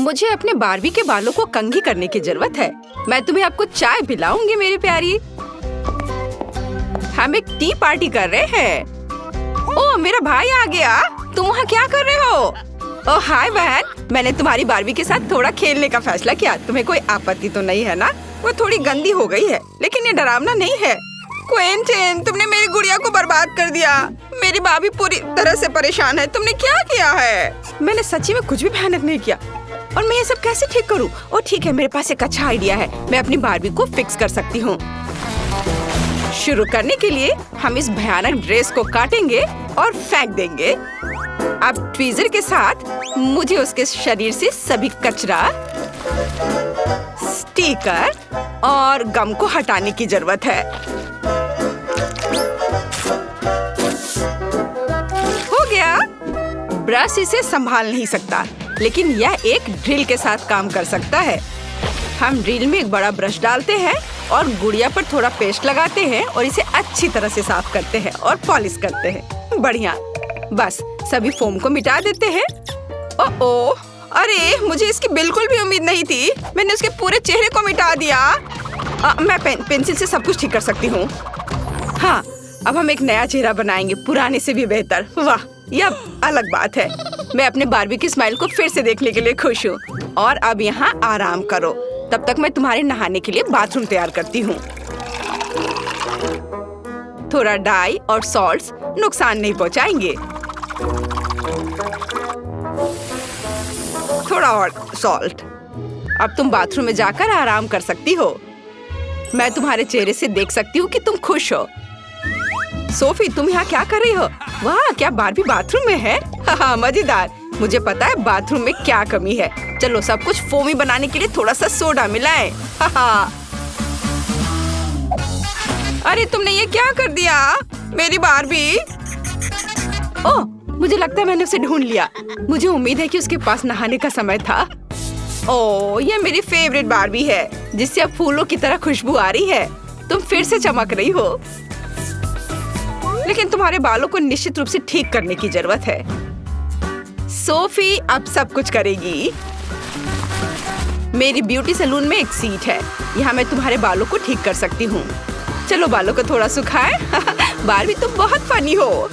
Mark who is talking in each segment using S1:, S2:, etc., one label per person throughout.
S1: मुझे अपने बारबी के बालों को कंघी करने की जरूरत है। मैं तुम्हें आपको चाय पिलाऊंगी मेरी प्यारी। हम एक टी पार्टी कर रहे हैं। ओह मेरा भाई आ गया। तुम वहाँ क्या कर रहे हो? ओह हाय बहन, मैंने तुम्हारी बारबी के साथ थोड़ा खेलने का फैसला किया। तुम्हें कोई आपत्ति तो नहीं है ना? वो थोड़ी गंदी हो गई है लेकिन ये डरावना नहीं है। क्विंटन, तुमने मेरी गुड़िया को बर्बाद कर दिया। मेरी बाबी पूरी तरह से परेशान है। तुमने क्या किया है? मैंने सच्ची में कुछ भी भयानक नहीं किया। और मैं ये सब कैसे ठीक करूं? ओह ठीक है, मेरे पास एक अच्छा आइडिया है। मैं अपनी बारबी को फिक्स कर सकती हूँ। शुरू करने के लिए हम इस भयानक ड्रेस को काटेंगे और फेंक देंगे। अब ट्वीजर के साथ मुझे उसके शरीर से सभी कचरा, स्टिकर और गम को हटाने की जरूरत है। हो गया। ब्रश इसे संभाल नहीं सकता, लेकिन यह एक ड्रिल के साथ काम कर सकता है। हम ड्रिल में एक बड़ा ब्रश डालते हैं और गुड़िया पर थोड़ा पेस्ट लगाते हैं और इसे अच्छी तरह से साफ करते हैं और पॉलिश करते हैं। बढ़िया। बस सभी फोम को मिटा देते हैं। ओह, अरे मुझे इसकी बिल्कुल भी उम्मीद नहीं थी। मैंने उसके पूरे चेहरे को मिटा दिया। मैं पेंसिल से सब कुछ ठीक कर सकती हूँ। हाँ, अब हम एक नया चेहरा बनाएंगे, पुराने से भी बेहतर। वाह, यह अलग बात है। मैं अपने बारबी की स्माइल को फिर से देखने के लिए खुश हूँ। और अब यहाँ आराम करो, तब तक मैं तुम्हारे नहाने के लिए बाथरूम तैयार करती हूँ। थोड़ा डाई और सॉल्ट्स नुकसान नहीं पहुँचाएंगे। थोड़ा और सॉल्ट। अब तुम बाथरूम में जाकर आराम कर सकती हो। मैं तुम्हारे चेहरे से देख सकती हूँ कि तुम खुश हो। सोफी, तुम यहाँ क्या कर रही हो? वाह, क्या बारबी बाथरूम में है? हाँ, मजेदार। मुझे पता है बाथरूम में क्या कमी है। चलो सब कुछ फोमी बनाने के लिए थोड़ा सा सोडा मिलाएं। अरे तुमने ये क्या कर दिया मेरी बारबी? ओह, मुझे लगता है मैंने उसे ढूंढ लिया। मुझे उम्मीद है कि उसके पास नहाने का समय था। ओह, ये मेरी फेवरेट बारबी है जिससे अब फूलों की तरह खुशबू आ रही है। तुम फिर से चमक रही हो, लेकिन तुम्हारे बालों को निश्चित रूप से ठीक करने की जरूरत है। सोफी अब सब कुछ करेगी। मेरी ब्यूटी सैलून में एक सीट है, यहाँ मैं तुम्हारे बालों को ठीक कर सकती हूँ। चलो बालों को थोड़ा सुखाएं। बारबी तुम बहुत फनी हो।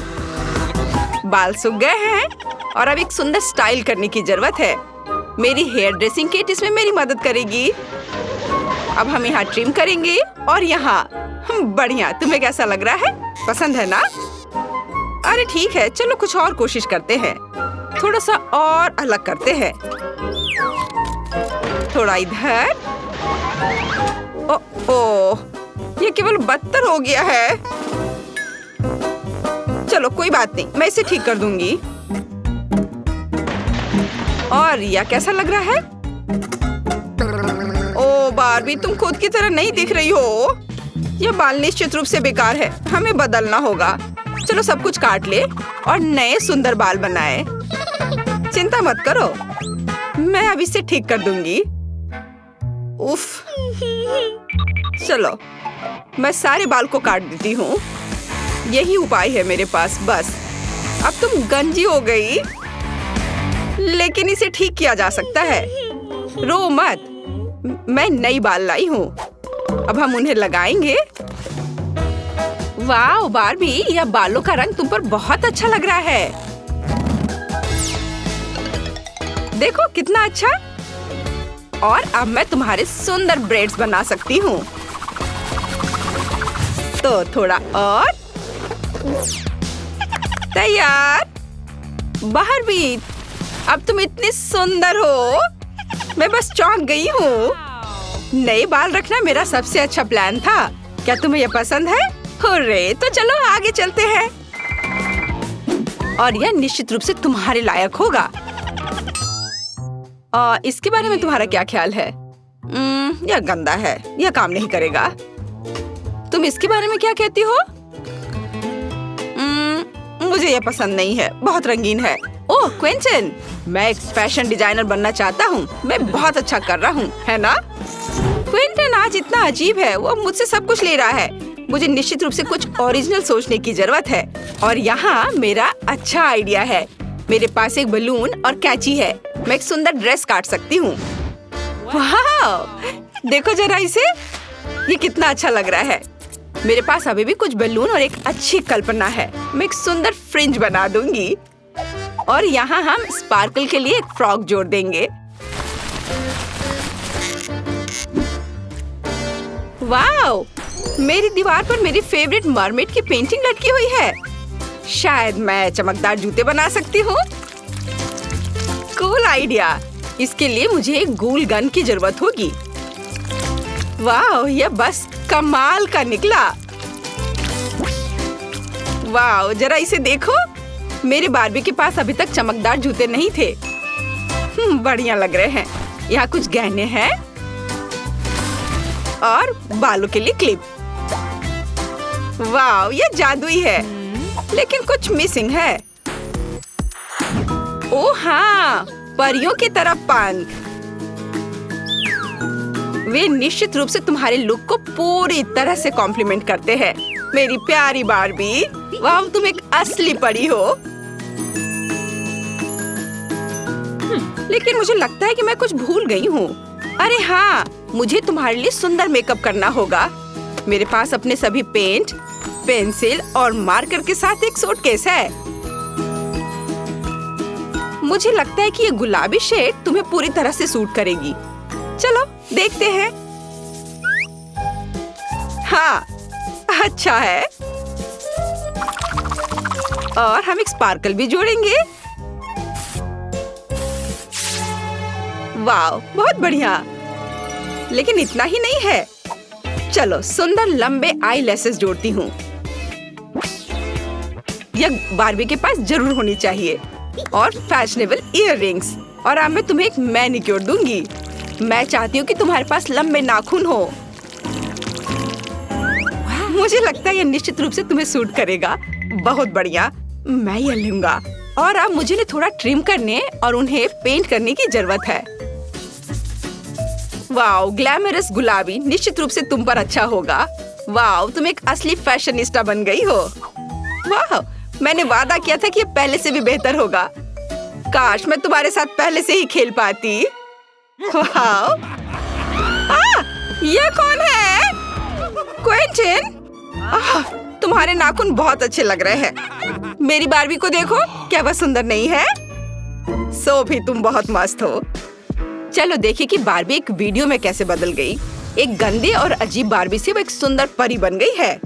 S1: बाल सूख गए हैं और अब एक सुंदर स्टाइल करने की जरूरत है। मेरी हेयर ड्रेसिंग किट इसमें मेरी मदद करेगी। अब हम यहाँ ट्रिम करेंगे और यहाँ। बढ़िया, तुम्हें कैसा लग रहा है? पसंद है ना? अरे ठीक है, चलो कुछ और कोशिश करते हैं। थोड़ा सा और अलग करते हैं। थोड़ा इधर। ओह, ये केवल बदतर हो गया है। चलो कोई बात नहीं, मैं इसे ठीक कर दूंगी। और यह कैसा लग रहा है? ओह बारबी, तुम खुद की तरह नहीं दिख रही हो। यह बाल निश्चित रूप से बेकार है, हमें बदलना होगा। चलो सब कुछ काट ले और नए सुंदर बाल बनाए। चिंता मत करो, मैं अब इसे ठीक कर दूंगी। उफ, चलो मैं सारे बाल को काट देती हूँ। यही उपाय है मेरे पास। बस अब तुम गंजी हो गई, लेकिन इसे ठीक किया जा सकता है। रो मत, मैं नई बाल लाई हूँ। अब हम उन्हें लगाएंगे। वाह बारबी, यह बालों का रंग तुम पर बहुत अच्छा लग रहा है। देखो कितना अच्छा। और अब मैं तुम्हारे सुंदर ब्रेड्स बना सकती हूँ। तो थोड़ा और। तैयार। बारबी, अब तुम इतनी सुंदर हो, मैं बस चौंक गई हूँ। नए बाल रखना मेरा सबसे अच्छा प्लान था। क्या तुम्हें यह पसंद है? हुर्रे, तो चलो आगे चलते हैं। और यह निश्चित रूप से तुम्हारे लायक होगा। इसके बारे में तुम्हारा क्या ख्याल है? यह गंदा है, यह काम नहीं करेगा। तुम इसके बारे में क्या कहती हो? मुझे यह पसंद नहीं है, बहुत रंगीन है। ओह क्विंटन, मैं एक फैशन डिजाइनर बनना चाहता हूँ। मैं बहुत अच्छा कर रहा हूँ, है ना? क्विंटन आज इतना अजीब है, वो मुझसे सब कुछ ले रहा है। मुझे निश्चित रूप से कुछ ओरिजिनल सोचने की जरूरत है। और यहाँ मेरा अच्छा आइडिया है। मेरे पास एक बलून और कैंची है। मैं एक सुंदर ड्रेस काट सकती हूँ। वाह! देखो जरा इसे, ये कितना अच्छा लग रहा है। मेरे पास अभी भी कुछ बलून और एक अच्छी कल्पना है। मैं एक सुंदर फ्रिंज बना दूंगी और यहाँ हम स्पार्कल के लिए एक फ्रॉक जोड़ देंगे। वाओ! मेरी दीवार पर मेरी फेवरेट मरमेड की पेंटिंग लटकी हुई है। शायद मैं चमकदार जूते बना सकती हूँ। Cool idea. इसके लिए मुझे एक गूल गन की जरूरत होगी। वाओ! यह बस कमाल का निकला। वाओ! जरा इसे देखो। मेरे बार्बी के पास अभी तक चमकदार जूते नहीं थे। बढ़िया लग रहे हैं। यहाँ कुछ गहने हैं और बालों के लिए क्लिप। वाओ! यह जादुई है, लेकिन कुछ मिसिंग है। ओह हाँ, परियों की तरह पंख। वे निश्चित रूप से तुम्हारे लुक को पूरी तरह से कॉम्प्लीमेंट करते हैं। मेरी प्यारी बार्बी, वाह, तुम एक असली परी हो। लेकिन मुझे लगता है कि मैं कुछ भूल गई हूँ। अरे हाँ, मुझे तुम्हारे लिए सुंदर मेकअप करना होगा। मेरे पास अपने सभी पेंट, पेंसिल और मार्कर के साथ एक सूटकेस है। मुझे लगता है कि ये गुलाबी शेड तुम्हें पूरी तरह से सूट करेगी। चलो देखते हैं। हाँ, अच्छा है। और हम एक स्पार्कल भी जोड़ेंगे। वाह, बहुत बढ़िया। लेकिन इतना ही नहीं है। चलो सुंदर लंबे आई लैसेस जोड़ती हूँ। यह बार्बी के पास जरूर होनी चाहिए। और फैशनेबल इयररिंग्स। और अब मैं तुम्हें एक मैनिक्योर दूंगी। मैं चाहती हूँ कि तुम्हारे पास लंबे नाखून हो। मुझे लगता है यह निश्चित रूप से तुम्हें सूट करेगा। बहुत बढ़िया, मैं यह लूंगा। और अब मुझे इन्हें थोड़ा ट्रिम करने और उन्हें पेंट करने की जरूरत है। वाओ, ग्लैमरस गुलाबी निश्चित रूप से तुम पर अच्छा होगा। वाओ, तुम एक असली फैशनिस्टा बन गई हो। वाह, मैंने वादा किया था कि ये पहले से भी बेहतर होगा। काश मैं तुम्हारे साथ पहले से ही खेल पाती। वाओ! ये कौन है? क्विंटन! तुम्हारे नाखून बहुत अच्छे लग रहे हैं। मेरी बार्बी को देखो, क्या वह सुंदर नहीं है? सोफी, तुम बहुत मस्त हो। चलो देखिए कि बार्बी एक वीडियो में कैसे बदल गई। एक गंदे और अजीब बार्बी से वो एक सुंदर परी बन गई है।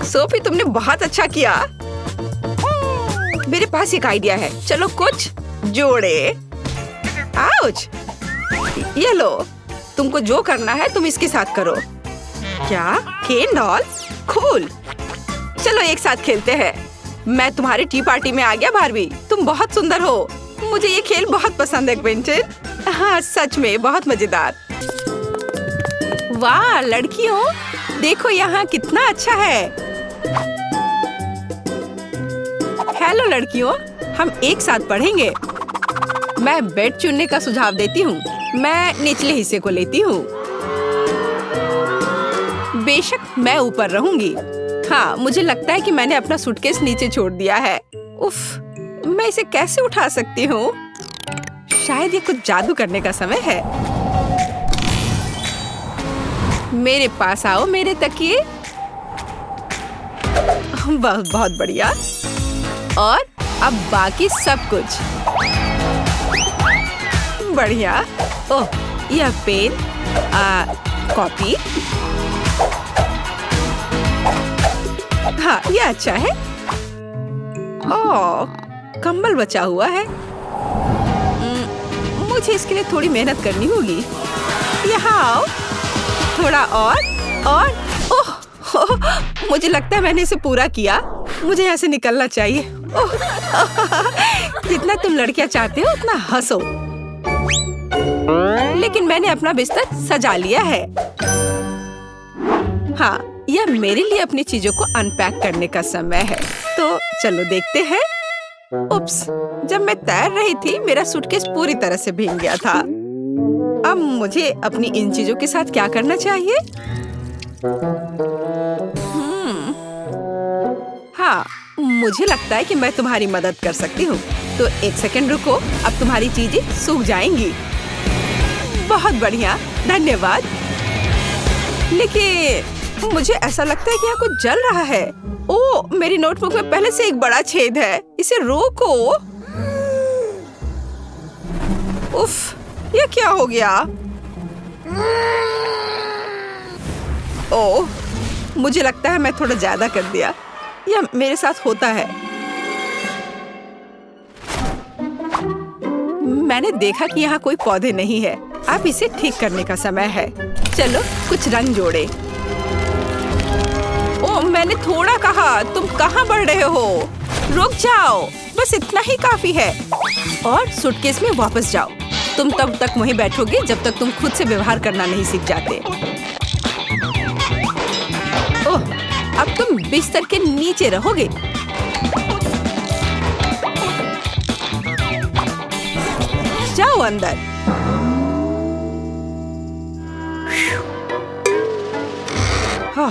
S1: सोफी, तुमने बहुत अच्छा किया। मेरे पास एक आइडिया है। चलो कुछ जोड़े। आउच! ये लो, तुमको जो करना है तुम इसके साथ करो। क्या? केन डॉल? कूल। चलो एक साथ खेलते हैं। मैं तुम्हारी टी पार्टी में आ गया बार्बी। तुम बहुत सुंदर हो। मुझे ये खेल बहुत पसंद है क्विंटन। हाँ, सच में बहुत मजेदार। वाह लड़कियों, देखो यहाँ कितना अच्छा है। हेलो लड़कियों, हम एक साथ पढ़ेंगे। मैं बेड चुनने का सुझाव देती हूँ। मैं निचले हिस्से को लेती हूँ। बेशक मैं ऊपर रहूंगी। हाँ, मुझे लगता है कि मैंने अपना सूटकेस नीचे छोड़ दिया है। उफ, मैं इसे कैसे उठा सकती हूँ? शायद ये कुछ जादू करने का समय है। मेरे पास आओ मेरे तकिए। बहुत बढ़िया। और अब बाकी सब कुछ बढ़िया। ओह, यह पेन, कॉपी। हाँ, यह अच्छा है। ओह, कंबल बचा हुआ है। मुझे इसके लिए थोड़ी मेहनत करनी होगी। यहाँ आओ, थोड़ा और ओह, मुझे लगता है मैंने इसे पूरा किया। मुझे यहाँ से निकलना चाहिए। ओह, जितना तुम लड़कियाँ चाहते हो उतना हंसो। लेकिन मैंने अपना बिस्तर सजा लिया है। हाँ, यह मेरे लिए अपनी चीजों को अनपैक करने का समय है। तो चलो देखते हैं। उप्स, जब मैं तैर रही थी मेरा सूटकेस पूरी तरह से भीग गया था। अब मुझे अपनी इन चीजों के साथ क्या करना चाहिए? हाँ, मुझे लगता है कि मैं तुम्हारी मदद कर सकती हूँ। तो 1 सेकंड रुको, अब तुम्हारी चीजें सूख जाएंगी। बहुत बढ़िया, धन्यवाद। लेकिन मुझे ऐसा लगता है कि यहाँ कुछ जल रहा है। ओह, मेरी नोटबुक में पहले से एक बड़ा छेद है। इसे रोको। उफ, ये क्या हो गया? ओह, मुझे लगता है मैं थोड़ा ज्यादा कर दिया। यह मेरे साथ होता है। मैंने देखा कि यहाँ कोई पौधे नहीं है। अब इसे ठीक करने का समय है। चलो कुछ रंग जोड़े। ओह, मैंने थोड़ा कहा। तुम कहाँ बढ़ रहे हो? रुक जाओ, बस इतना ही काफी है। और सूटकेस में वापस जाओ। तुम तब तक वहीं बैठोगे जब तक तुम खुद से व्यवहार करना नहीं सीख जाते। ओह, अब तुम बिस्तर के नीचे रहोगे। जाओ अंदर। हाँ।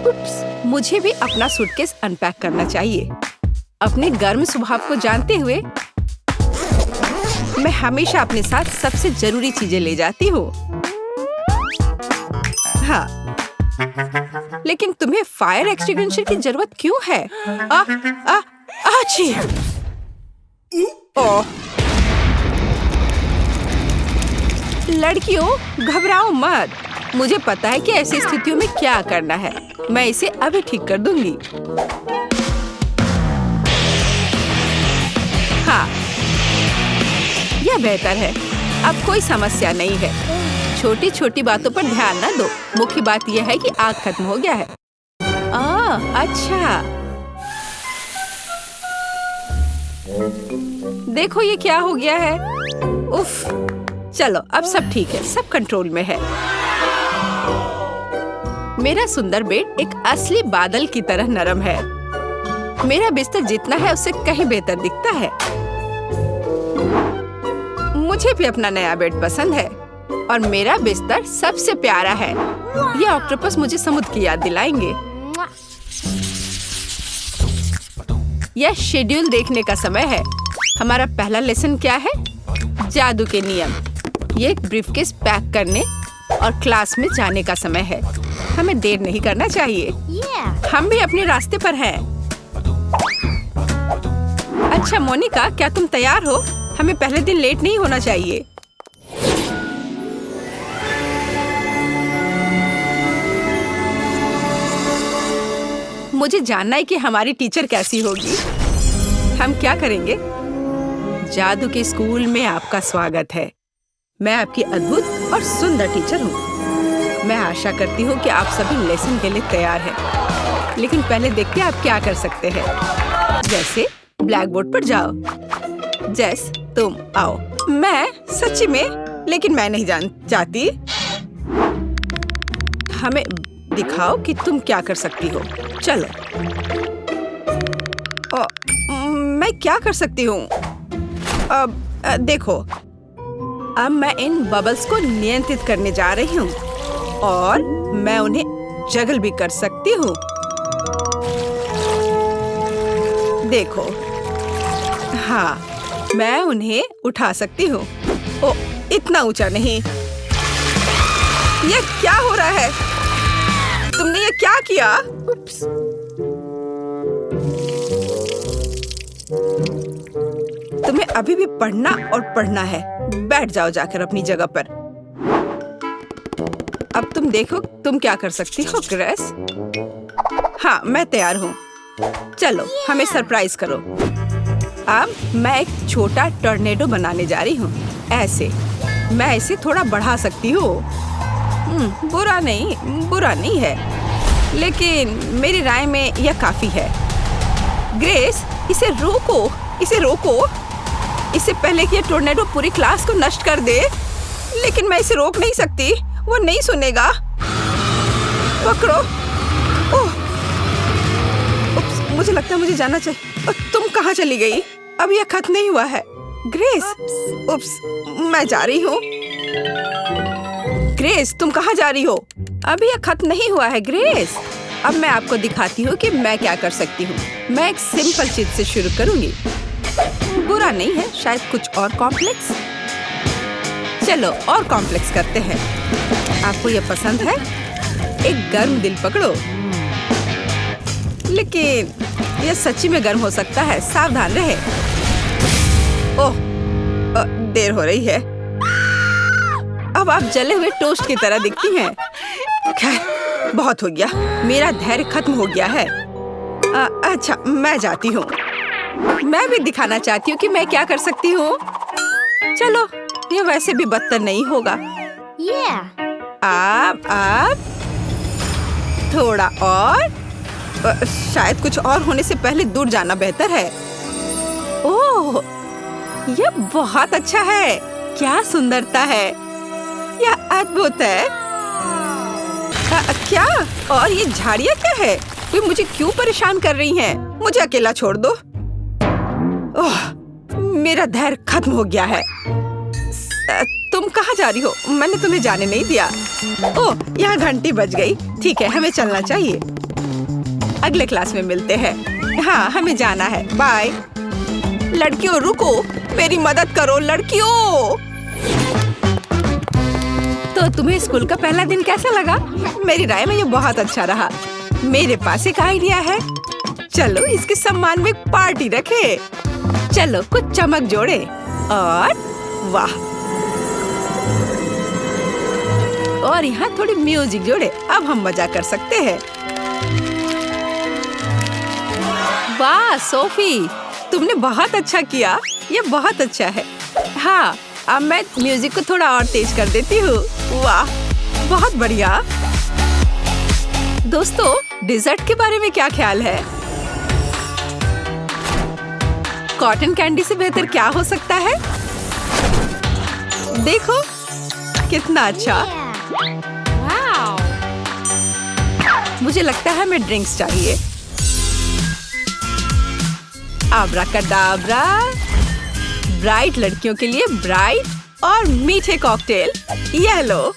S1: उप्स, मुझे भी अपना सूटकेस अनपैक करना चाहिए। अपने गर्म स्वभाव को जानते हुए मैं हमेशा अपने साथ सबसे जरूरी चीजें ले जाती हूँ। हाँ, लेकिन तुम्हें फायर एक्सटिंग्विशर की जरूरत क्यों है? आची! ओह, लड़कियों, घबराओ मत। मुझे पता है कि ऐसी स्थितियों में क्या करना है। मैं इसे अभी ठीक कर दूंगी। हाँ, यह बेहतर है। अब कोई समस्या नहीं है। छोटी छोटी बातों पर ध्यान न दो। मुख्य बात यह है कि आग खत्म हो गया है। अच्छा। देखो ये क्या हो गया है। उफ, चलो अब सब ठीक है, सब कंट्रोल में है। मेरा सुंदर बेड एक असली बादल की तरह नरम है। मेरा बिस्तर जितना है उससे कहीं बेहतर दिखता है। मुझे भी अपना नया बेड पसंद है और मेरा बिस्तर सबसे प्यारा है। ये ऑक्टोपस मुझे समुद्र की याद दिलाएंगे। यह शेड्यूल देखने का समय है। हमारा पहला लेसन क्या है? जादू के नियम। ये ब्रीफकेस पैक करने और क्लास में जाने का समय है। हमें देर नहीं करना चाहिए। हम भी अपने रास्ते पर हैं। अच्छा मोनिका, क्या तुम तैयार हो? हमें पहले दिन लेट नहीं होना चाहिए। मुझे जानना है कि हमारी टीचर कैसी होगी। हम क्या करेंगे? जादू के स्कूल में आपका स्वागत है। मैं आपकी अद्भुत और सुंदर टीचर हूँ। मैं आशा करती हूँ कि आप सभी लेसन के लिए तैयार हैं। लेकिन पहले देखते हैं आप क्या कर सकते हैं। जैसे ब्लैक बोर्ड पर जाओ। जेस, तुम आओ। मैं सच्ची में, लेकिन मैं नहीं चाहती। हमें दिखाओ कि तुम क्या कर सकती हो। चलो। मैं क्या कर सकती हूँ? अब देखो, अब मैं इन बबल्स को नियंत्रित करने जा रही हूँ और मैं उन्हें जगल भी कर सकती हूँ। देखो, हाँ, मैं उन्हें उठा सकती हूँ। ओ, इतना ऊंचा नहीं। ये क्या हो रहा है? तुमने ये क्या किया? उप्स। तुम्हें अभी भी पढ़ना और पढ़ना है। बैठ जाओ जाकर अपनी जगह पर। अब तुम देखो तुम क्या कर सकती हो ग्रेस। हाँ, मैं तैयार हूँ। चलो हमें सरप्राइज करो। अब मैं एक छोटा टॉर्नेडो बनाने जा रही हूँ। ऐसे मैं इसे थोड़ा बढ़ा सकती हूँ। बुरा नहीं है, लेकिन मेरी राय में यह काफी है। ग्रेस, इसे रोको। इससे पहले कि यह टॉर्नेडो पूरी क्लास को नष्ट कर दे। लेकिन मैं इसे रोक नहीं सकती, वो नहीं सुनेगा। पकड़ो। ओह, मुझे लगता है मुझे जाना चाहिए। तुम कहाँ चली गई? अब यह खत्म नहीं हुआ है। ग्रेस, उप्स, मैं जा रही हूँ। ग्रेस, तुम कहाँ जा रही हो? अभी यह खत्म नहीं हुआ है ग्रेस। अब मैं आपको दिखाती हूँ कि मैं क्या कर सकती हूँ। मैं एक सिंपल चीज से शुरू करूँगी। बुरा नहीं है, शायद कुछ और कॉम्प्लेक्स। चलो और कॉम्प्लेक्स करते हैं। आपको ये पसंद है? एक गर्म दिल पकड़ो। लेकिन ये सच्ची में गर्म हो सकता है, सावधान रहे। ओह, देर हो रही है। अब आप जले हुए टोस्ट की तरह दिखती हैं। खैर, बहुत हो गया। मेरा धैर्य खत्म हो गया है। अच्छा, मैं जाती हूँ। मैं भी दिखाना चाहती हूँ कि मैं क्या कर सकती हूँ। चलो, ये वैसे भी बदतर नहीं होगा। आप थोड़ा और। शायद कुछ और होने से पहले दूर जाना बेहतर है। ओह, ये बहुत अच्छा है। क्या सुंदरता है। यह अद्भुत है। क्या? और ये झाड़ियाँ क्या है? वे मुझे क्यों परेशान कर रही हैं? मुझे अकेला छोड़ दो। ओह, मेरा धैर्य खत्म हो गया है। तुम कहाँ जा रही हो? मैंने तुम्हें जाने नहीं दिया। ओह, यहाँ घंटी बज गई। ठीक है, हमें चलना चाहिए। अगले क्लास में मिलते हैं। हाँ, हमें जाना है। बाय। लड़कियों रुको, मेरी मदद करो लड़कियों। तो तुम्हें स्कूल का पहला दिन कैसा लगा? मेरी राय में ये बहुत अच्छा रहा। मेरे पास एक आइडिया है। चलो इसके सम्मान में एक पार्टी रखे। चलो कुछ चमक जोड़े और वाह, और यहाँ थोड़ी म्यूजिक जोड़े। अब हम मजा कर सकते हैं। वाह सोफी, तुमने बहुत अच्छा किया। ये बहुत अच्छा है। हाँ, अब मैं म्यूजिक को थोड़ा और तेज कर देती हूँ। वाह, बहुत बढ़िया। दोस्तों, डिजर्ट के बारे में क्या ख्याल है? कॉटन कैंडी से बेहतर क्या हो सकता है? देखो कितना अच्छा। मुझे लगता है हमें ड्रिंक्स चाहिए। आब्राकाडाब्रा। ब्राइट लड़कियों के लिए ब्राइट और मीठे कॉकटेल। ये लो।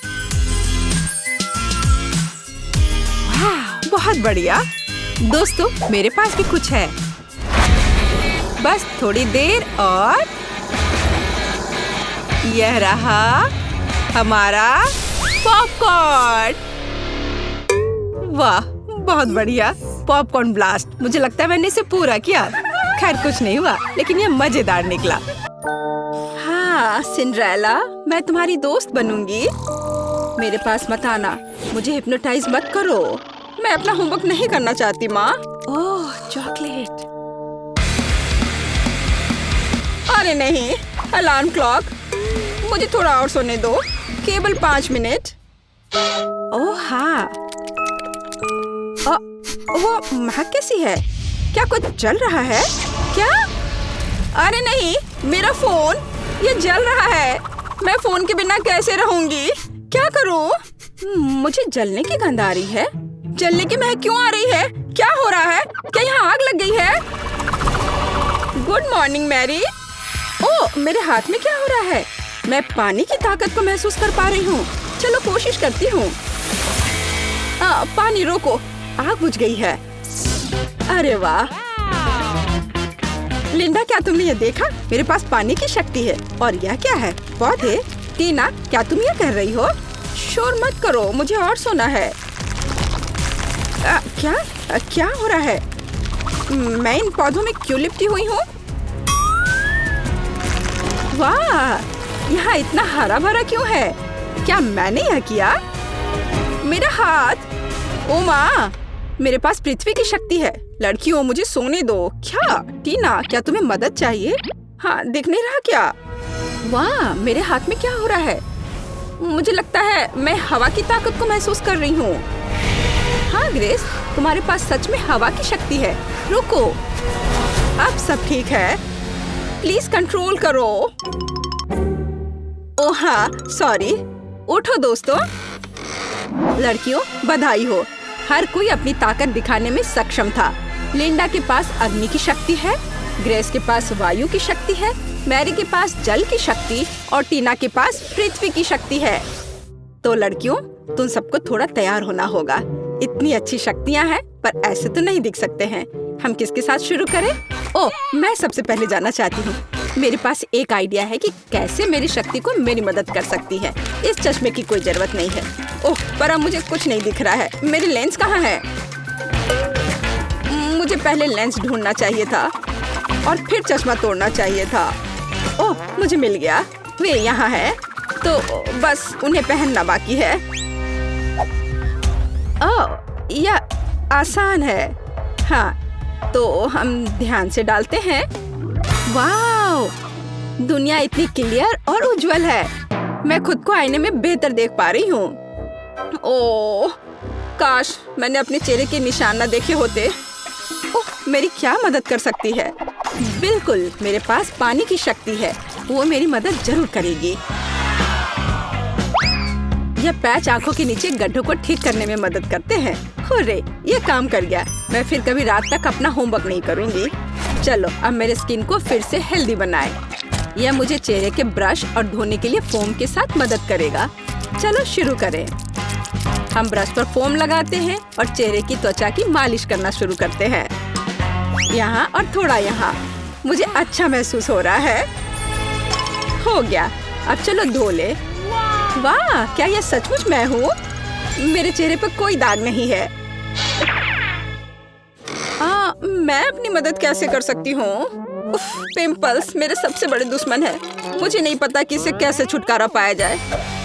S1: बहुत बढ़िया। दोस्तों, मेरे पास भी कुछ है। बस थोड़ी देर और यह रहा हमारा पॉपकॉर्न। वाह, बहुत बढ़िया। Popcorn blast. मुझे लगता है मैंने इसे पूरा किया। खैर कुछ नहीं हुआ, लेकिन ये मजेदार निकला। हाँ सिंड्रेला, मैं तुम्हारी दोस्त बनूंगी। मेरे पास मत आना। मुझे हिप्नोटाइज मत करो। मैं अपना होमवर्क नहीं करना चाहती माँ। ओह, चॉकलेट। अरे नहीं, अलार्म क्लॉक। मुझे थोड़ा और सोने दो, केवल 5 मिनट। ओह हाँ, वो महक कैसी है? क्या कुछ जल रहा है क्या? अरे नहीं, मेरा फोन, ये जल रहा है। मैं फोन के बिना कैसे रहूंगी? क्या करूं? मुझे जलने की गंध आ रही है। जलने की महक क्यों आ रही है? क्या हो रहा है? क्या यहाँ आग लग गई है? Good morning Mary. ओह, मेरे हाथ में क्या हो रहा है? मैं पानी की ताकत को महसूस कर पा रही हूँ। चलो कोशिश करती हूँ। पानी रोको, आग बुझ गई है। अरे वाह लिंडा, क्या तुमने ये देखा? मेरे पास पानी की शक्ति है। और यह क्या है? पौधे? टीना, क्या तुम ये कह रही हो? शोर मत करो, मुझे और सोना है। क्या हो रहा है? मैं इन पौधों में क्यों लिपटी हुई हूँ? वाह, यहाँ इतना हरा भरा क्यों है? क्या मैंने यह किया? मेरा हाथ। ओ माँ, मेरे पास पृथ्वी की शक्ति है। लड़कियों, मुझे सोने दो। क्या टीना, क्या तुम्हें मदद चाहिए? हाँ, दिख नहीं रहा क्या? वाह, मेरे हाथ में क्या हो रहा है? मुझे लगता है मैं हवा की ताकत को महसूस कर रही हूँ। हाँ ग्रेस, तुम्हारे पास सच में हवा की शक्ति है। रुको, अब सब ठीक है। प्लीज कंट्रोल करो। ओह हाँ, सॉरी। उठो दोस्तों। लड़कियों, बधाई हो। हर कोई अपनी ताकत दिखाने में सक्षम था। लिंडा के पास अग्नि की शक्ति है, ग्रेस के पास वायु की शक्ति है, मैरी के पास जल की शक्ति और टीना के पास पृथ्वी की शक्ति है। तो लड़कियों, तुम सबको थोड़ा तैयार होना होगा। इतनी अच्छी शक्तियाँ हैं, पर ऐसे तो नहीं दिख सकते हैं। हम किसके साथ शुरू करें? ओह, मैं सबसे पहले जाना चाहती हूँ। मेरे पास एक आइडिया है कि कैसे मेरी शक्ति को मेरी मदद कर सकती है। इस चश्मे की कोई जरूरत नहीं है। ओह, पर अब मुझे कुछ नहीं दिख रहा है। मेरी लेंस कहाँ है? मुझे पहले लेंस ढूंढना चाहिए था और फिर चश्मा तोड़ना चाहिए था। ओह, मुझे मिल गया। वे यहाँ है, तो बस उन्हें पहनना बाकी है। ओह, यह आसान है। हाँ, तो हम ध्यान से डालते हैं। वाओ, दुनिया इतनी क्लियर और उज्जवल है। मैं खुद को आईने में बेहतर देख पा रही हूँ। ओह, काश मैंने अपने चेहरे के निशान न देखे होते। ओह, मेरी क्या मदद कर सकती है? बिल्कुल, मेरे पास पानी की शक्ति है। वो मेरी मदद जरूर करेगी। यह पैच आंखों के नीचे गड्ढों को ठीक करने में मदद करते हैं। हुर्रे, ये काम कर गया। मैं फिर कभी रात तक अपना होमवर्क नहीं करूंगी। चलो, अब मेरे स्किन को फिर से हेल्दी बनाएं। यह मुझे चेहरे के ब्रश और धोने के लिए फोम के साथ मदद करेगा। चलो शुरू करें। हम ब्रश पर फोम लगाते हैं और चेहरे की त्वचा की मालिश करना शुरू करते हैं। यहाँ और थोड़ा यहाँ। मुझे अच्छा महसूस हो रहा है। हो गया। अब चलो धो ले। वाह, क्या यह सचमुच मैं हूँ? मेरे चेहरे पर कोई दाग नहीं है। मैं अपनी मदद कैसे कर सकती हूँ? पिंपल्स मेरे सबसे बड़े दुश्मन है। मुझे नहीं पता कि इससे कैसे छुटकारा पाया जाए।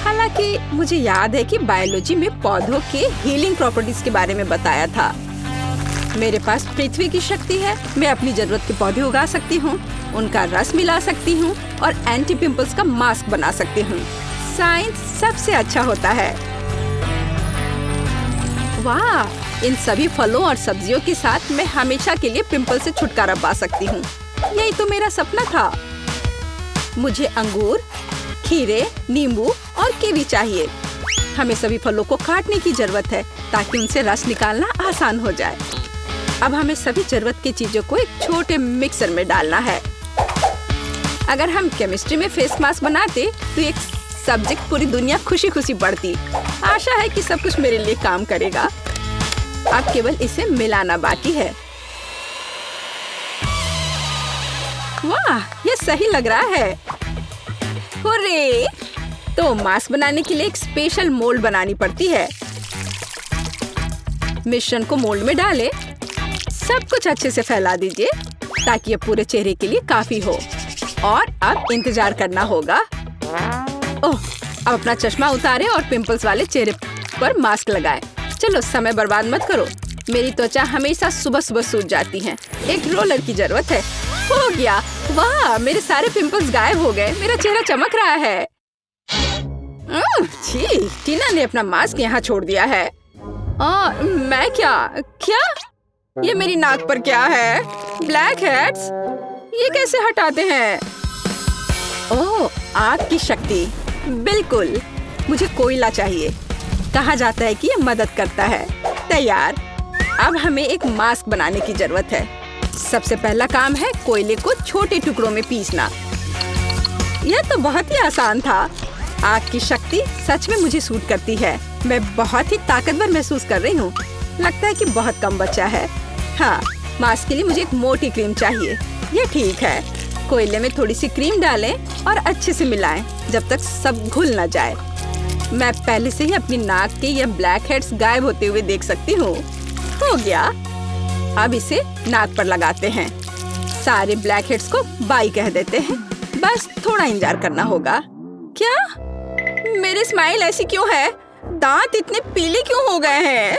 S1: हालांकि मुझे याद है कि बायोलॉजी में पौधों के हीलिंग प्रॉपर्टीज के बारे में बताया था। मेरे पास पृथ्वी की शक्ति है। मैं अपनी जरूरत के पौधे उगा सकती हूँ, उनका रस मिला सकती हूँ और एंटी पिंपल्स का मास्क बना सकती हूँ। साइंस सबसे अच्छा होता है। वाह, इन सभी फलों और सब्जियों के साथ मैं हमेशा के लिए पिंपल से छुटकारा पा सकती हूँ। यही तो मेरा सपना था। मुझे अंगूर, खीरे, नींबू और कीवी चाहिए। हमें सभी फलों को काटने की जरूरत है ताकि उनसे रस निकालना आसान हो जाए। अब हमें सभी जरूरत की चीजों को एक छोटे मिक्सर में डालना है। अगर हम केमिस्ट्री में फेस मास्क बनाते तो एक सब्जेक्ट पूरी दुनिया खुशी खुशी पढ़ती। आशा है कि सब कुछ मेरे लिए काम करेगा। अब केवल इसे मिलाना बाकी है। वाह, ये सही लग रहा है। हुर्रे! तो मास्क बनाने के लिए एक स्पेशल मोल्ड बनानी पड़ती है। मिश्रण को मोल्ड में डालें। सब कुछ अच्छे से फैला दीजिए ताकि ये पूरे चेहरे के लिए काफी हो। और अब इंतजार करना होगा। ओह, अब अपना चश्मा उतारें और पिंपल्स वाले चेहरे पर मास्क लगाएं। चलो, समय बर्बाद मत करो। मेरी त्वचा हमेशा सुबह सुबह सूज जाती है। एक रोलर की जरूरत है। हो गया। वाह, मेरे सारे पिंपल्स गायब हो गए। मेरा चेहरा चमक रहा है। छी, टीना ने अपना मास्क यहाँ छोड़ दिया है। मैं क्या? ये मेरी नाक पर क्या है? Black heads? ये कैसे हटाते हैं? ओह, आग की शक्ति। बिल्कुल, मुझे कोयला चाहिए। कहा जाता है कि ये मदद करता है। तैयार। अब हमें एक मास्क बनाने की जरूरत है। सबसे पहला काम है कोयले को छोटे टुकड़ों में पीसना। यह तो बहुत ही आसान था। आग की शक्ति सच में मुझे सूट करती है। मैं बहुत ही ताकतवर महसूस कर रही हूँ। लगता है कि बहुत कम बचा है। हाँ, मास्क के लिए मुझे एक मोटी क्रीम चाहिए। ये ठीक है। कोयले में थोड़ी सी क्रीम डालें और अच्छे से मिलाएं जब तक सब घुल न जाए। मैं पहले से ही अपनी नाक के ये ब्लैक हेड्स गायब होते हुए देख सकती हूँ। हो गया। अब इसे नाक पर लगाते हैं। सारे ब्लैक हेड्स को बाय कह देते हैं। बस थोड़ा इंतजार करना होगा। क्या? मेरी स्माइल ऐसी क्यों है? दांत इतने पीले क्यों हो गए हैं?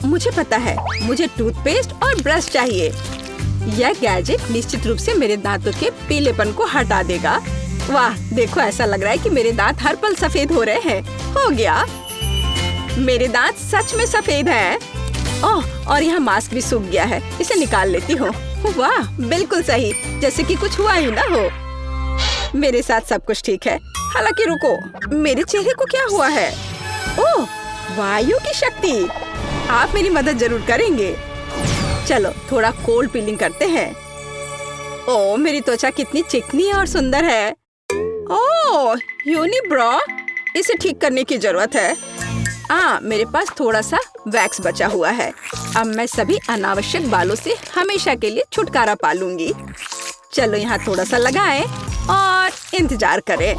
S1: मुझे पता है। मुझे टूथपेस्ट और ब्रश चाहिए। यह गैजेट निश्चित रूप से मेरे दांतों के पीलेपन को हटा देगा। वाह, देखो, ऐसा लग रहा है कि मेरे दांत हर पल सफेद हो रहे हैं। हो गया। मेरे दांत सच में सफेद हैं। ओह, और यहाँ मास्क भी सूख गया है। इसे निकाल लेती हूँ। वाह, बिल्कुल सही, जैसे कि कुछ हुआ ही ना हो। मेरे साथ सब कुछ ठीक है। हालांकि रुको, मेरे चेहरे को क्या हुआ है? ओह, वायु की शक्ति। आप मेरी मदद जरूर करेंगे। चलो, थोड़ा कोल्ड पीलिंग करते हैं। ओह, मेरी त्वचा कितनी चिकनी और सुंदर है। ओह, यूनिब्रो, इसे ठीक करने की जरूरत है। मेरे पास थोड़ा सा वैक्स बचा हुआ है। अब मैं सभी अनावश्यक बालों से हमेशा के लिए छुटकारा पा लूंगी। चलो यहाँ थोड़ा सा लगाएं और इंतजार करें।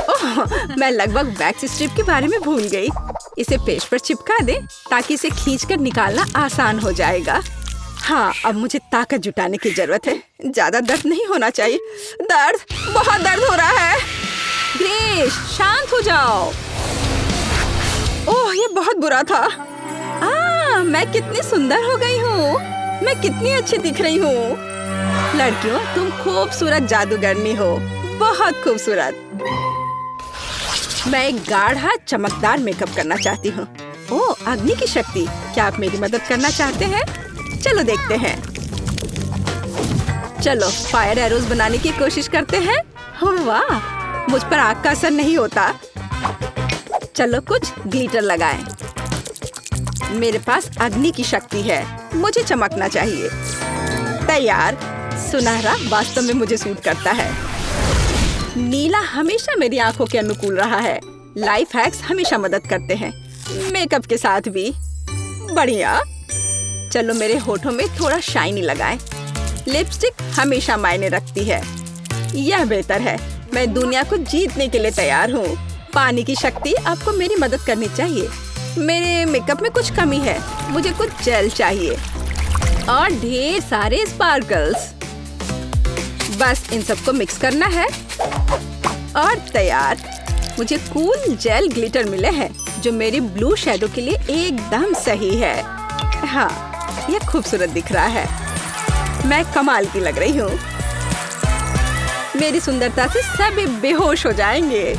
S1: ओह, मैं लगभग वैक्स स्ट्रिप के बारे में भूल गई। इसे पेस्ट पर चिपका दें ताकि इसे खींचकर निकालना आसान हो जाएगा। हाँ, अब मुझे ताकत जुटाने की जरूरत है। ज्यादा दर्द नहीं होना चाहिए। बहुत दर्द हो रहा है। ग्रेस, शांत हो जाओ। ओह, ये बहुत बुरा था। मैं कितनी सुंदर हो गई हूँ। मैं कितनी अच्छी दिख रही हूँ। लड़कियों, तुम खूबसूरत जादूगरनी हो, बहुत खूबसूरत। मैं एक गाढ़ा चमकदार मेकअप करना चाहती हूँ। ओह, अग्नि की शक्ति, क्या आप मेरी मदद करना चाहते हैं? चलो देखते हैं। चलो फायर एरोज बनाने की कोशिश करते हैं। वाह, मुझ पर आग का असर नहीं होता। चलो कुछ ग्लिटर लगाएं। मेरे पास अग्नि की शक्ति है, मुझे चमकना चाहिए। तैयार। सुनहरा वास्तव में मुझे सूट करता है। नीला हमेशा मेरी आंखों के अनुकूल रहा है। लाइफ हैक्स हमेशा मदद करते हैं, मेकअप के साथ भी। बढ़िया। चलो मेरे होठों में थोड़ा शाइनी लगाएं। लिपस्टिक हमेशा मायने रखती है। यह बेहतर है। मैं दुनिया को जीतने के लिए तैयार हूँ। पानी की शक्ति आपको मेरी मदद करनी चाहिए। मेरे मेकअप में कुछ कमी है, मुझे कुछ जेल चाहिए और ढेर सारे स्पार्कल्स। बस इन सबको मिक्स करना है और तैयार। मुझे कूल जेल ग्लिटर मिले हैं जो मेरी ब्लू शैडो के लिए एकदम सही है। हाँ, ये खूबसूरत दिख रहा है। मैं कमाल की लग रही हूँ। मेरी सुंदरता से सभी बेहोश हो जाएंगे।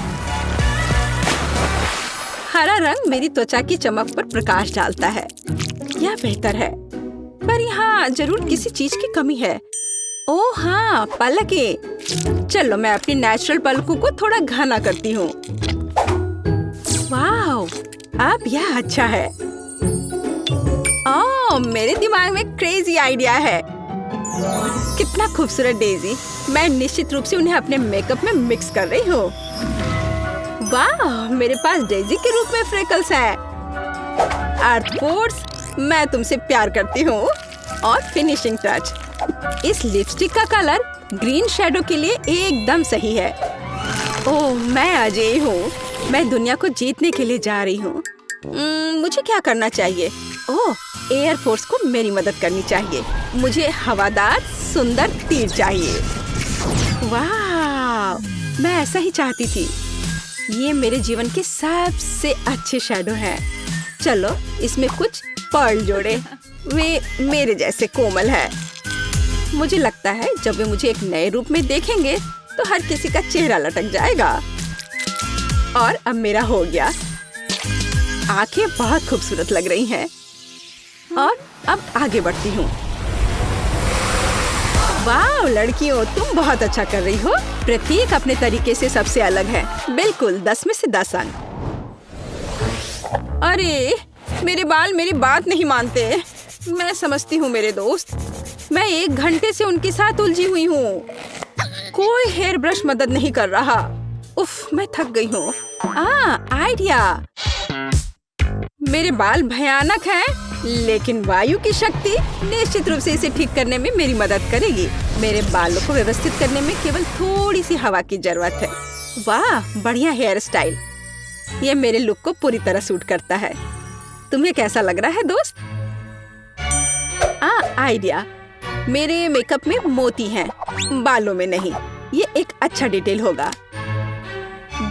S1: हरा रंग मेरी त्वचा की चमक पर प्रकाश डालता है। यह बेहतर है, पर यहाँ जरूर किसी चीज की कमी है। ओह हाँ, पलकें। चलो मैं अपनी नेचुरल पलकों को थोड़ा घना करती हूँ। वाह, अब यह अच्छा है। ओह, मेरे दिमाग में क्रेजी आइडिया है। कितना खूबसूरत डेजी। मैं निश्चित रूप से उन्हें अपने मेकअप में मिक्स कर रही हूँ। वाह, मेरे पास डेजी के रूप में फ्रेकल्स हैं। अर्थ फोर्स, मैं तुमसे प्यार करती हूँ। और फिनिशिंग टच, इस लिपस्टिक का कलर ग्रीन शैडो के लिए एकदम सही है। ओह, मैं अजय हूँ। मैं दुनिया को जीतने के लिए जा रही हूँ। मुझे क्या करना चाहिए? ओह, एयर फोर्स को मेरी मदद करनी चाहिए। मुझे हवादार सुंदर तीर चाहिए। वाह, मैं ऐसा ही चाहती थी। ये मेरे जीवन के सबसे अच्छे शैडो हैं। चलो इसमें कुछ पर्ल जोड़े। वे मेरे जैसे कोमल है। मुझे लगता है जब वे मुझे एक नए रूप में देखेंगे तो हर किसी का चेहरा लटक जाएगा। और अब मेरा हो गया। आंखें बहुत खूबसूरत लग रही हैं। और अब आगे बढ़ती हूँ। वाह लड़कियों, तुम बहुत अच्छा कर रही हो। प्रत्येक अपने तरीके से सबसे अलग है। बिल्कुल 10 में से 10 अंक। अरे, मेरे बाल मेरी बात नहीं मानते। मैं समझती हूँ मेरे दोस्त। मैं 1 घंटे से उनके साथ उलझी हुई हूँ। कोई हेयर ब्रश मदद नहीं कर रहा। उफ, मैं थक गई हूँ। आइडिया। मेरे बाल भयानक हैं, लेकिन वायु की शक्ति निश्चित रूप से इसे ठीक करने में मेरी मदद करेगी। मेरे बालों को व्यवस्थित करने में केवल थोड़ी सी हवा की जरूरत है। वाह, बढ़िया हेयर स्टाइल। ये मेरे लुक को पूरी तरह सूट करता है। तुम्हें कैसा लग रहा है दोस्त? आइडिया। मेरे मेकअप में मोती हैं, बालों में नहीं। ये एक अच्छा डिटेल होगा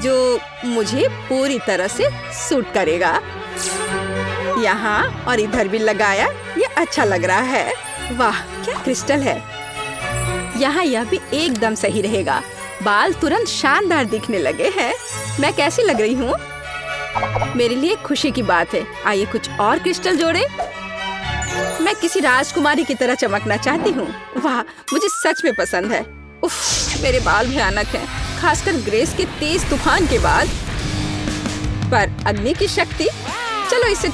S1: जो मुझे पूरी तरह से सूट करेगा। यहाँ और इधर भी लगाया, ये अच्छा लग रहा है। वाह, क्या क्रिस्टल है। यहाँ यह भी एकदम सही रहेगा। बाल तुरंत शानदार दिखने लगे हैं। मैं कैसी लग रही हूँ? मेरे लिए खुशी की बात है। आइए कुछ और क्रिस्टल जोड़े। मैं किसी राजकुमारी की तरह चमकना चाहती हूँ। वाह, मुझे सच में पसंद है। उफ, मेरे बाल भयानक हैं, खासकर ग्रेस के तेज तूफान के बाद। पर अग्नि की शक्ति, चलो इसे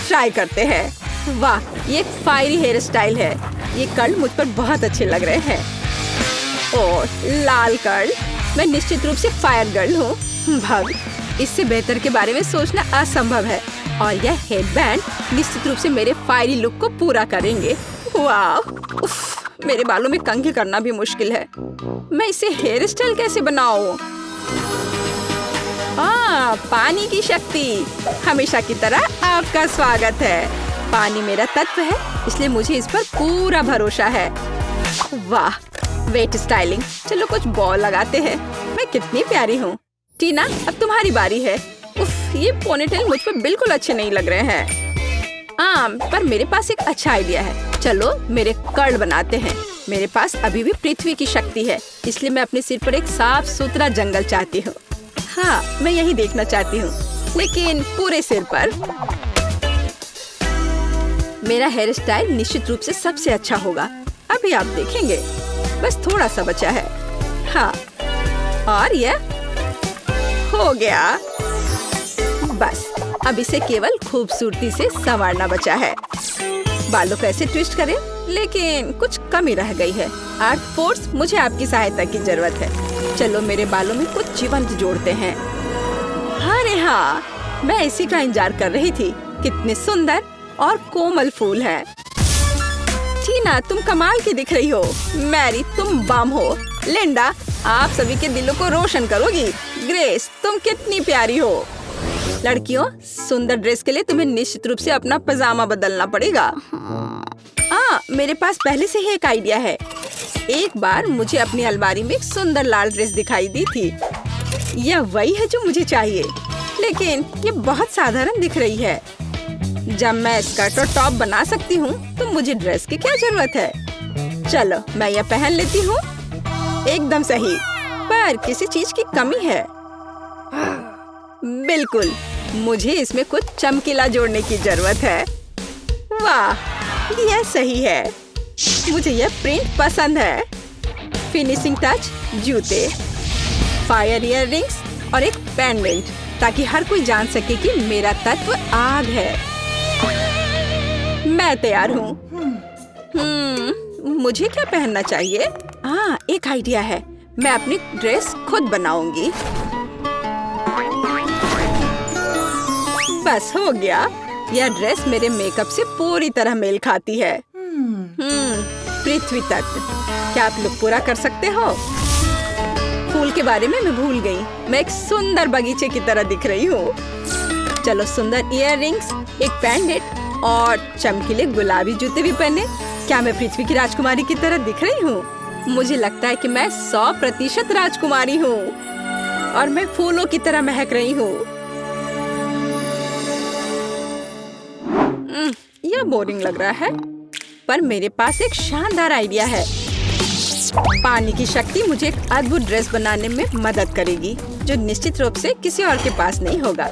S1: ट्राई करते हैं। वाह, ये एक फायरी हेयर स्टाइल है। ये कर्ल मुझ पर बहुत अच्छे लग रहे हैं। और लाल कर्ल, मैं निश्चित रूप से फायर गर्ल हूँ। भग, इससे बेहतर के बारे में सोचना असंभव है और यह हेडबैंड निश्चित रूप से मेरे फायरी लुक को पूरा करेंगे। वाह, उफ, मेरे बालों में कंघी करना भी मुश्किल है। मैं इसे हेयर स्टाइल कैसे बनाऊं? पानी की शक्ति। हमेशा की तरह आपका स्वागत है। पानी मेरा तत्व है, इसलिए मुझे इस पर पूरा भरोसा है। वाह, वेट स्टाइलिंग। चलो कुछ बॉल लगाते हैं। मैं कितनी प्यारी हूँ। टीना, अब तुम्हारी बारी है। उफ, ये पोनीटेल मुझ पर बिल्कुल अच्छे नहीं लग रहे हैं। पर मेरे पास एक अच्छा आइडिया है। चलो मेरे कर्ल बनाते हैं। मेरे पास अभी भी पृथ्वी की शक्ति है, इसलिए मैं अपने सिर पर एक साफ सुथरा जंगल चाहती हूँ। हाँ, मैं यही देखना चाहती हूँ, लेकिन पूरे सिर पर। मेरा हेयर स्टाइल निश्चित रूप से सबसे अच्छा होगा। अभी आप देखेंगे। बस थोड़ा सा बचा है। हाँ, और यह हो गया। बस अब इसे केवल खूबसूरती से संवारना बचा है। बालों को ऐसे ट्विस्ट करें, लेकिन कुछ कमी रह गई है। आर्ट फोर्स, मुझे आपकी सहायता की जरूरत है। चलो मेरे बालों में कुछ जीवंत जोड़ते हैं। अरे हाँ, मैं इसी का इंतजार कर रही थी। कितने सुंदर और कोमल फूल हैं। टीना, तुम कमाल की दिख रही हो। मैरी, तुम बम हो। लिंडा, आप सभी के दिलों को रोशन करोगी। ग्रेस, तुम कितनी प्यारी हो। लड़कियों, सुंदर ड्रेस के लिए तुम्हें निश्चित रूप से अपना पजामा बदलना पड़ेगा। मेरे पास पहले से ही एक आइडिया है। एक बार मुझे अपनी अलमारी में एक सुंदर लाल ड्रेस दिखाई दी थी। यह वही है जो मुझे चाहिए, लेकिन ये बहुत साधारण दिख रही है। जब मैं स्कर्ट और टॉप बना सकती हूँ, तो मुझे ड्रेस की क्या जरूरत है। चलो मैं यह पहन लेती हूँ। एकदम सही, पर किसी चीज की कमी है। बिल्कुल, मुझे इसमें कुछ चमकीला जोड़ने की जरूरत है। वाह, यह सही है। मुझे यह प्रिंट पसंद है। फिनिशिंग टच, जूते, फायर ईयर रिंग्स और एक पेंडेंट, ताकि हर कोई जान सके कि मेरा तत्व आग है। मैं तैयार हूँ। मुझे क्या पहनना चाहिए? एक आइडिया है। मैं अपनी ड्रेस खुद बनाऊंगी। बस हो गया। यह ड्रेस मेरे मेकअप से पूरी तरह मेल खाती है। पृथ्वी तत्व, क्या आप लुक पूरा कर सकते हो? फूल के बारे में मैं भूल गई। मैं एक सुंदर बगीचे की तरह दिख रही हूँ। चलो सुंदर इयर रिंग्स, एक पेंडेंट और चमकीले गुलाबी जूते भी पहने। क्या मैं पृथ्वी की राजकुमारी की तरह दिख रही हूँ? मुझे लगता है कि मैं 100% राजकुमारी हूँ और मैं फूलों की तरह महक रही हूँ। यह बोरिंग लग रहा है, पर मेरे पास एक शानदार आइडिया है। पानी की शक्ति मुझे एक अद्भुत ड्रेस बनाने में मदद करेगी, जो निश्चित रूप से किसी और के पास नहीं होगा।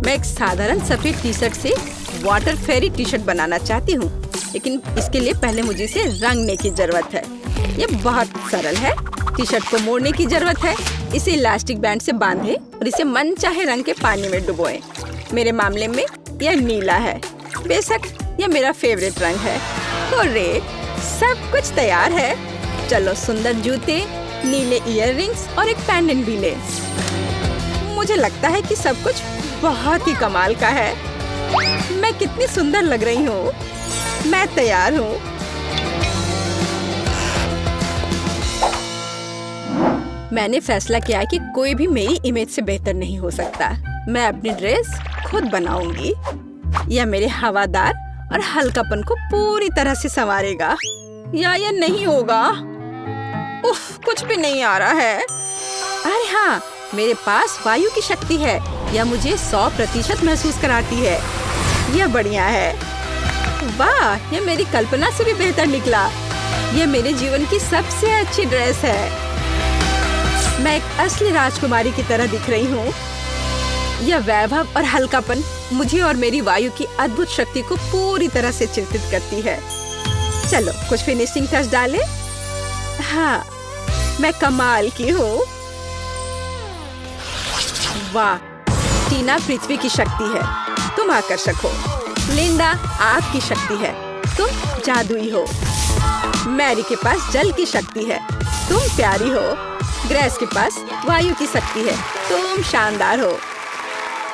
S1: मैं एक साधारण सफेद टी शर्ट से वाटर फेरी टी शर्ट बनाना चाहती हूँ, लेकिन इसके लिए पहले मुझे इसे रंगने की जरूरत है। ये बहुत सरल है। टी शर्ट को मोड़ने की जरूरत है। इसे इलास्टिक बैंड से बांधे और इसे मनचाहे रंग के पानी में डुबोए। मेरे मामले में यह नीला है। बेशक यह मेरा फेवरेट रंग है। करेक्ट, सब कुछ तैयार है। चलो सुंदर जूते, नीले इयर रिंग्स और एक पेंडेंट भी ले। मुझे लगता है कि सब कुछ बहुत ही कमाल का है। मैं कितनी सुंदर लग रही हूँ। मैं तैयार हूँ। मैंने फैसला किया है कि कोई भी मेरी इमेज से बेहतर नहीं हो सकता। मैं अपनी ड्रेस खुद बनाऊंगी। यह मेरे हवादार और हल्कापन को पूरी तरह से संवारेगा। या यह नहीं होगा? उफ, कुछ भी नहीं आ रहा है। अरे हाँ, मेरे पास वायु की शक्ति है। यह मुझे 100% महसूस कराती है। यह बढ़िया है। वाह, यह मेरी कल्पना से भी बेहतर निकला। यह मेरे जीवन की सबसे अच्छी ड्रेस है। मैं एक असली राजकुमारी की तरह दिख रही हूँ। यह वैभव और हल्कापन मुझे और मेरी वायु की अद्भुत शक्ति को पूरी तरह से चिंतित करती है। चलो कुछ फिनिशिंग टच डालें। हाँ, मैं कमाल की हूँ। वाह, टीना पृथ्वी की शक्ति है, तुम आकर्षक हो। लिंडा आग की शक्ति है, तुम जादुई हो। मैरी के पास जल की शक्ति है, तुम प्यारी हो। ग्रेस के पास वायु की शक्ति है, तुम शानदार हो।